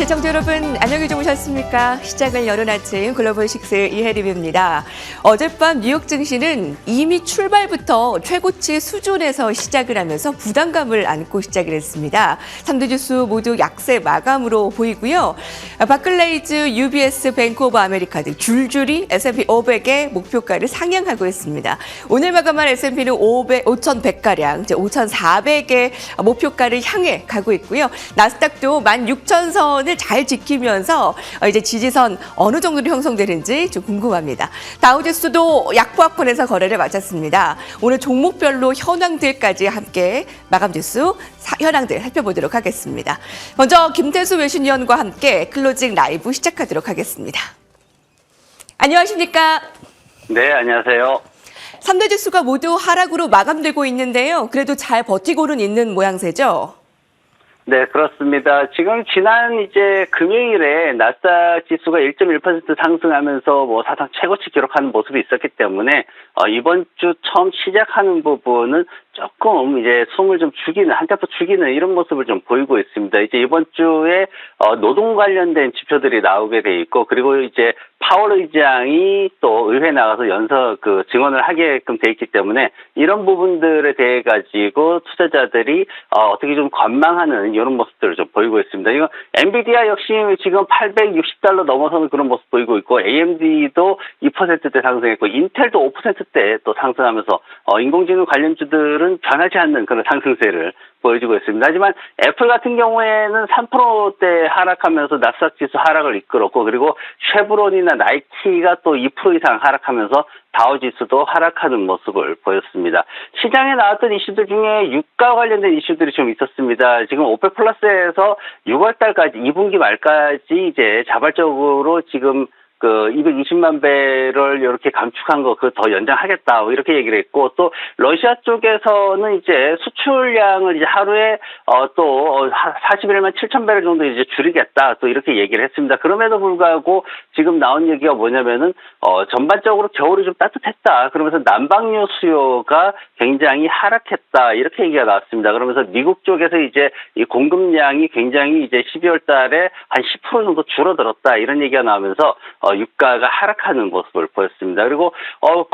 시청자 여러분, 안녕히 주무셨습니까? 시장을 여는 아침 글로벌 식스 이혜림입니다. 어젯밤 뉴욕 증시는 이미 출발부터 최고치 수준에서 시작을 하면서 부담감을 안고 시작을 했습니다. 3대 지수 모두 약세 마감으로 보이고요. 바클레이즈, UBS, 뱅크 오브 아메리카 등 줄줄이 S&P 500의 목표가를 상향하고 있습니다. 오늘 마감한 S&P는 5,100가량, 5,400의 목표가를 향해 가고 있고요. 나스닥도 16,000선을 잘 지키면서 이제 지지선 어느 정도로 형성되는지 좀 궁금합니다. 다우지수도 약보합권에서 거래를 마쳤습니다. 오늘 종목별로 현황들까지 함께 마감지수 현황들 살펴보도록 하겠습니다. 먼저 김태수 외신위원과 함께 클로징 라이브 시작하도록 하겠습니다. 안녕하십니까? 네, 안녕하세요. 3대 지수가 모두 하락으로 마감되고 있는데요. 그래도 잘 버티고는 있는 모양새죠? 네, 그렇습니다. 지금 지난 금요일에 나스닥 지수가 1.1% 상승하면서 사상 최고치 기록하는 모습이 있었기 때문에 이번 주 처음 시작하는 부분은 조금 숨을 좀 죽이는, 한 템포 죽이는 이런 모습을 좀 보이고 있습니다. 이번 주에 노동 관련된 지표들이 나오게 돼 있고, 그리고 파월 의장이 또 의회에 나가서 증언을 하게끔 돼 있기 때문에 이런 부분들에 대해 가지고 투자자들이 어떻게 좀 관망하는 이런 모습들을 좀 보이고 있습니다. 이거 엔비디아 역시 지금 $860 넘어서는 그런 모습 보이고 있고, AMD도 2%대 상승했고, 인텔도 5%대 또 상승하면서 인공지능 관련주들은 변하지 않는 그런 상승세를 보여주고 있습니다. 하지만 애플 같은 경우에는 3%대 하락하면서 나스닥 지수 하락을 이끌었고, 그리고 쉐브론이나 나이키가 또 2% 이상 하락하면서 다우지수도 하락하는 모습을 보였습니다. 시장에 나왔던 이슈들 중에 유가 관련된 이슈들이 좀 있었습니다. 지금 오펙 플러스에서 6월 달까지 2분기 말까지 자발적으로 지금 220만 배럴 이렇게 감축한 거 더 연장하겠다 이렇게 얘기를 했고, 또 러시아 쪽에서는 수출량을 하루에 또 41만 7천 배럴 정도 줄이겠다 또 이렇게 얘기를 했습니다. 그럼에도 불구하고 지금 나온 얘기가 뭐냐면은 전반적으로 겨울이 좀 따뜻했다, 그러면서 난방유 수요가 굉장히 하락했다 이렇게 얘기가 나왔습니다. 그러면서 미국 쪽에서 이 공급량이 굉장히 12월 달에 한 10% 정도 줄어들었다 이런 얘기가 나오면서 유가가 하락하는 모습을 보였습니다. 그리고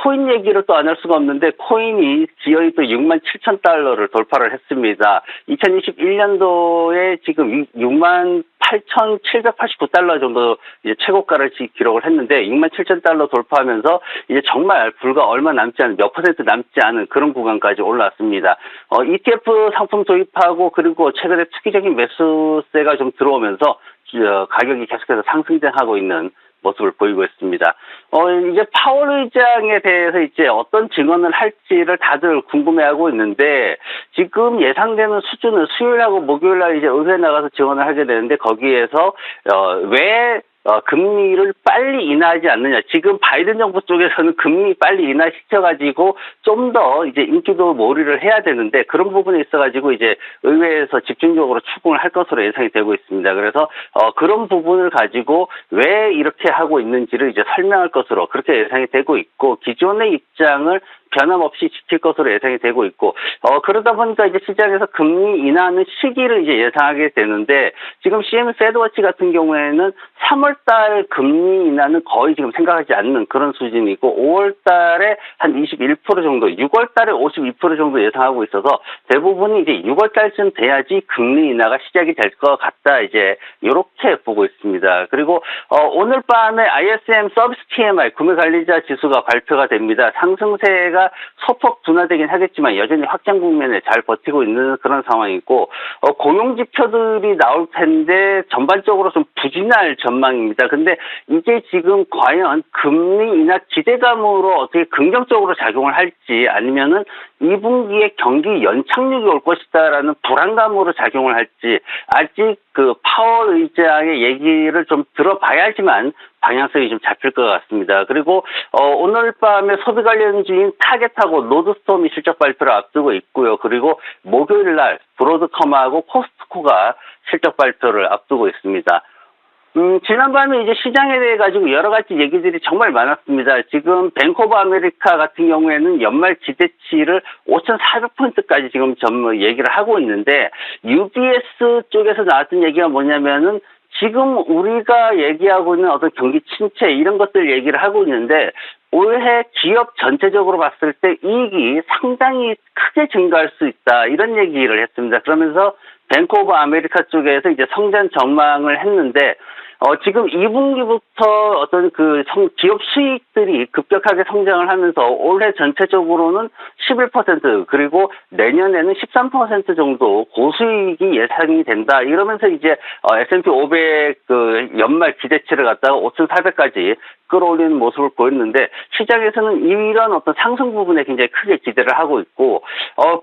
코인 얘기를 또 안 할 수가 없는데, 코인이 기어이 또 67,000달러를 돌파를 했습니다. 2021년도에 지금 68,789달러 정도 최고가를 기록을 했는데, 67,000달러 돌파하면서 정말 불과 얼마 남지 않은, 몇 퍼센트 남지 않은 그런 구간까지 올라왔습니다. ETF 상품 도입하고, 그리고 최근에 투기적인 매수세가 좀 들어오면서 가격이 계속해서 상승하고 있는 모습을 보이고 있습니다. 파월 의장에 대해서 어떤 증언을 할지를 다들 궁금해하고 있는데, 지금 예상되는 수준은 수요일하고 목요일날 의회에 나가서 증언을 하게 되는데, 거기에서 왜 금리를 빨리 인하하지 않느냐. 지금 바이든 정부 쪽에서는 금리 빨리 인하시켜가지고 좀 더 인기도 몰이를 해야 되는데, 그런 부분에 있어가지고 의회에서 집중적으로 추궁을 할 것으로 예상이 되고 있습니다. 그래서 그런 부분을 가지고 왜 이렇게 하고 있는지를 설명할 것으로 그렇게 예상이 되고 있고, 기존의 입장을 변함없이 지킬 것으로 예상이 되고 있고, 그러다 보니까 시장에서 금리 인하하는 시기를 예상하게 되는데, 지금 CME 페드워치 같은 경우에는 3월달 금리 인하는 거의 지금 생각하지 않는 그런 수준이고, 5월달에 한 21% 정도, 6월달에 52% 정도 예상하고 있어서 대부분이 6월달쯤 돼야지 금리 인하가 시작이 될 것 같다 이렇게 보고 있습니다. 그리고 오늘 밤에 ISM 서비스 PMI 구매관리자 지수가 발표가 됩니다. 상승세가 소폭 둔화되긴 하겠지만 여전히 확장 국면에 잘 버티고 있는 그런 상황이고, 고용 지표들이 나올 텐데 전반적으로 좀 부진할 전망입니다. 근데 지금 과연 금리 인하 기대감으로 어떻게 긍정적으로 작용을 할지, 아니면은 2분기에 경기 연착륙이 올 것이다라는 불안감으로 작용을 할지, 아직 파월 의장의 얘기를 좀 들어봐야지만 방향성이 좀 잡힐 것 같습니다. 그리고 오늘 밤에 소비 관련주인 타겟하고 노드스톰이 실적 발표를 앞두고 있고요. 그리고 목요일 날 브로드컴하고 코스트코가 실적 발표를 앞두고 있습니다. 지난밤에 시장에 대해 가지고 여러 가지 얘기들이 정말 많았습니다. 지금 뱅크 오브 아메리카 같은 경우에는 연말 기대치를 5,400포인트까지 지금 얘기를 하고 있는데, UBS 쪽에서 나왔던 얘기가 뭐냐면은 지금 우리가 얘기하고 있는 어떤 경기 침체 이런 것들 얘기를 하고 있는데 올해 기업 전체적으로 봤을 때 이익이 상당히 크게 증가할 수 있다 이런 얘기를 했습니다. 그러면서 뱅크 오브 아메리카 쪽에서 이제 성장 전망을 했는데 지금 2분기부터 어떤 기업 수익들이 급격하게 성장을 하면서 올해 전체적으로는 11% 그리고 내년에는 13% 정도 고수익이 예상이 된다. 이러면서 이제 S&P 500 연말 기대치를 갖다가 5,400까지 끌어올리는 모습을 보였는데 시장에서는 이런 어떤 상승 부분에 굉장히 크게 기대를 하고 있고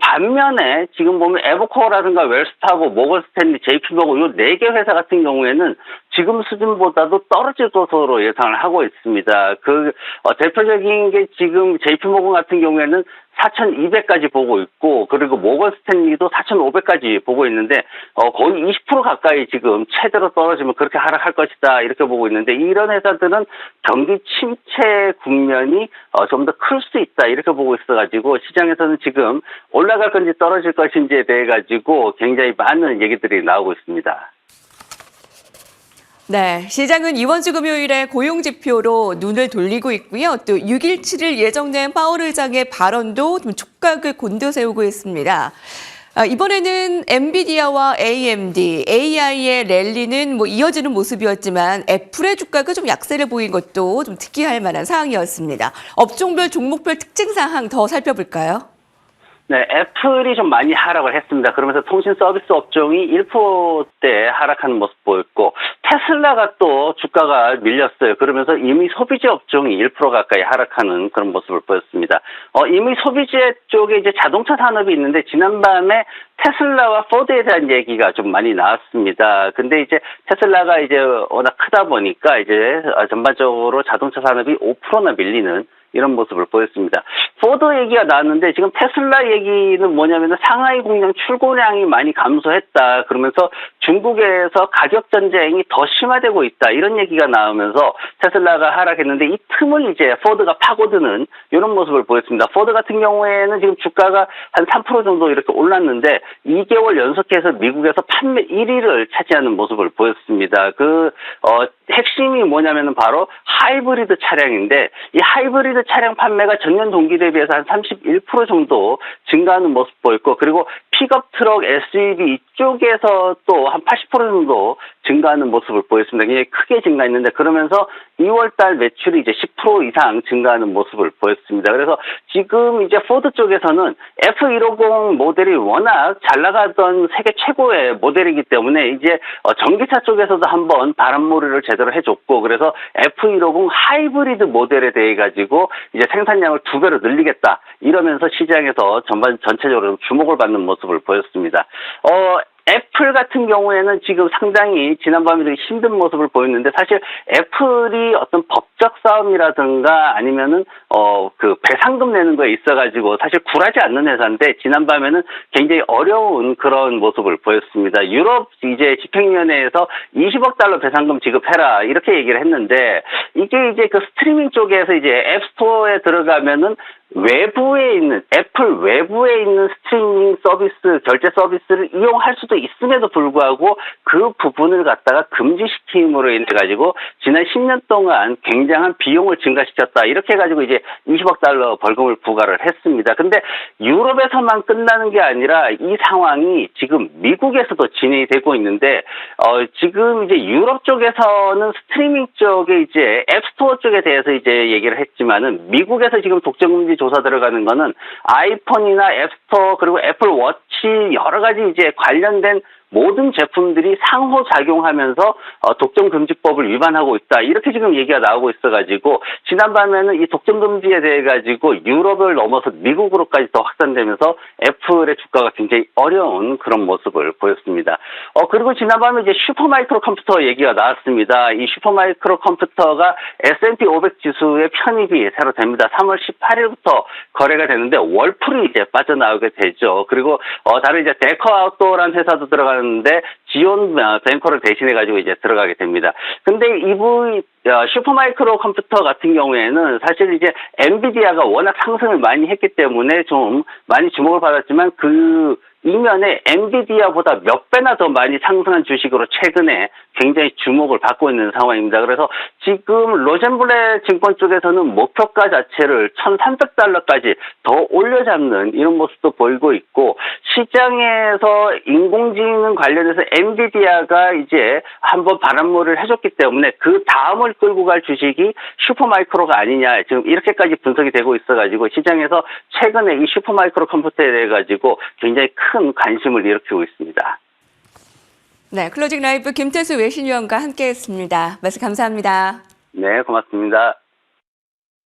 반면에 지금 보면 에버코어라든가 웰스파고, 모건스탠리, JP모건 이 4개 회사 같은 경우에는 지금 수준보다도 떨어질 것으로 예상을 하고 있습니다. 대표적인 게 지금 JP모건 같은 경우에는 4,200까지 보고 있고 그리고 모건 스탠리도 4,500까지 보고 있는데 거의 20% 가까이 지금 최대로 떨어지면 그렇게 하락할 것이다 이렇게 보고 있는데 이런 회사들은 경기 침체 국면이 좀 더 클 수 있다 이렇게 보고 있어가지고 시장에서는 지금 올라갈 건지 떨어질 것인지에 대해 가지고 굉장히 많은 얘기들이 나오고 있습니다. 네, 시장은 이번 주 금요일에 고용지표로 눈을 돌리고 있고요. 또 6일, 7일 예정된 파월 의장의 발언도 좀 촉각을 곤두세우고 있습니다. 이번에는 엔비디아와 AMD, AI의 랠리는 이어지는 모습이었지만 애플의 주가가 좀 약세를 보인 것도 좀 특이할 만한 상황이었습니다. 업종별, 종목별 특징 사항 더 살펴볼까요? 네, 애플이 좀 많이 하락을 했습니다. 그러면서 통신 서비스 업종이 1%대 하락하는 모습 보였고 테슬라가 또 주가가 밀렸어요. 그러면서 이미 소비재 업종이 1% 가까이 하락하는 그런 모습을 보였습니다. 이미 소비재 쪽에 이제 자동차 산업이 있는데 지난밤에 테슬라와 포드에 대한 얘기가 좀 많이 나왔습니다. 근데 이제 테슬라가 이제 워낙 크다 보니까 이제 전반적으로 자동차 산업이 5%나 밀리는 이런 모습을 보였습니다. 포드 얘기가 나왔는데 지금 테슬라 얘기는 뭐냐면 상하이 공장 출고량이 많이 감소했다. 그러면서 중국에서 가격 전쟁이 더 심화되고 있다. 이런 얘기가 나오면서 테슬라가 하락했는데 이 틈을 이제 포드가 파고드는 이런 모습을 보였습니다. 포드 같은 경우에는 지금 주가가 한 3% 정도 이렇게 올랐는데 2개월 연속해서 미국에서 판매 1위를 차지하는 모습을 보였습니다. 핵심이 뭐냐면은 바로 하이브리드 차량인데 이 하이브리드 차량 판매가 전년 동기 대비해서 한 31% 정도 증가하는 모습 보였고 그리고 픽업 트럭, SUV 이쪽에서 또 한 80% 정도 증가하는 모습을 보였습니다. 굉장히 크게 증가했는데 그러면서 2월달 매출이 이제 10% 이상 증가하는 모습을 보였습니다. 그래서 지금 이제 포드 쪽에서는 F150 모델이 워낙 잘 나가던 세계 최고의 모델이기 때문에 이제 전기차 쪽에서도 한번 바람몰이를 제대로 해줬고 그래서 F150 하이브리드 모델에 대해 가지고 이제 생산량을 2배로 늘리겠다 이러면서 시장에서 전체적으로 주목을 받는 모습을 보였습니다. 애플 같은 경우에는 지금 상당히 지난밤에도 힘든 모습을 보였는데 사실 애플이 어떤 법적 싸움이라든가 아니면은 배상금 내는 거에 있어가지고 사실 굴하지 않는 회사인데 지난밤에는 굉장히 어려운 그런 모습을 보였습니다. 유럽 이제 집행위원회에서 20억 달러 배상금 지급해라 이렇게 얘기를 했는데 이게 이제 스트리밍 쪽에서 이제 앱스토어에 들어가면은 외부에 있는 애플 외부에 있는 스트리밍 서비스 결제 서비스를 이용할 수도 있음에도 불구하고 그 부분을 갖다가 금지시킴으로 인해 가지고 지난 10년 동안 굉장한 비용을 증가시켰다 이렇게 해가지고 이제 20억 달러 벌금을 부과를 했습니다. 근데 유럽에서만 끝나는 게 아니라 이 상황이 지금 미국에서도 진행이 되고 있는데 지금 이제 유럽 쪽에서는 스트리밍 쪽에 이제 앱스토어 쪽에 대해서 이제 얘기를 했지만은 미국에서 지금 독점금지 조사 들어가는 거는 아이폰이나 앱스토어 그리고 애플워치 여러 가지 이제 관련된 모든 제품들이 상호작용하면서 독점금지법을 위반하고 있다. 이렇게 지금 얘기가 나오고 있어가지고 지난밤에는 이 독점금지에 대해 가지고 유럽을 넘어서 미국으로까지 더 확산되면서 애플의 주가가 굉장히 어려운 그런 모습을 보였습니다. 그리고 지난밤에 이제 슈퍼마이크로 컴퓨터 얘기가 나왔습니다. 이 슈퍼마이크로 컴퓨터가 S&P 500 지수의 편입이 새로 됩니다. 3월 18일부터 거래가 되는데 월풀이 이제 빠져나오게 되죠. 그리고 다른 이제 데커 아웃도어라는 회사도 들어가는 데 지온 뱅커를 대신해 가지고 이제 들어가게 됩니다. 근데 슈퍼마이크로 컴퓨터 같은 경우에는 사실 이제 엔비디아가 워낙 상승을 많이 했기 때문에 좀 많이 주목을 받았지만 그 이면에 엔비디아보다 몇 배나 더 많이 상승한 주식으로 최근에 굉장히 주목을 받고 있는 상황입니다. 그래서 지금 로젠블레 증권 쪽에서는 목표가 자체를 1,300달러까지 더 올려잡는 이런 모습도 보이고 있고, 시장에서 인공지능 관련해서 엔비디아가 이제 한번 바람몰이를 해줬기 때문에 그 다음을 끌고 갈 주식이 슈퍼마이크로가 아니냐, 지금 이렇게까지 분석이 되고 있어가지고 시장에서 최근에 이 슈퍼마이크로 컴퓨터에 대해 가지고 굉장히 큰 관심을 일으키고 있습니다. 네, 클로징 라이브 김태수 외신위원과 함께했습니다. 말씀 감사합니다. 네, 고맙습니다.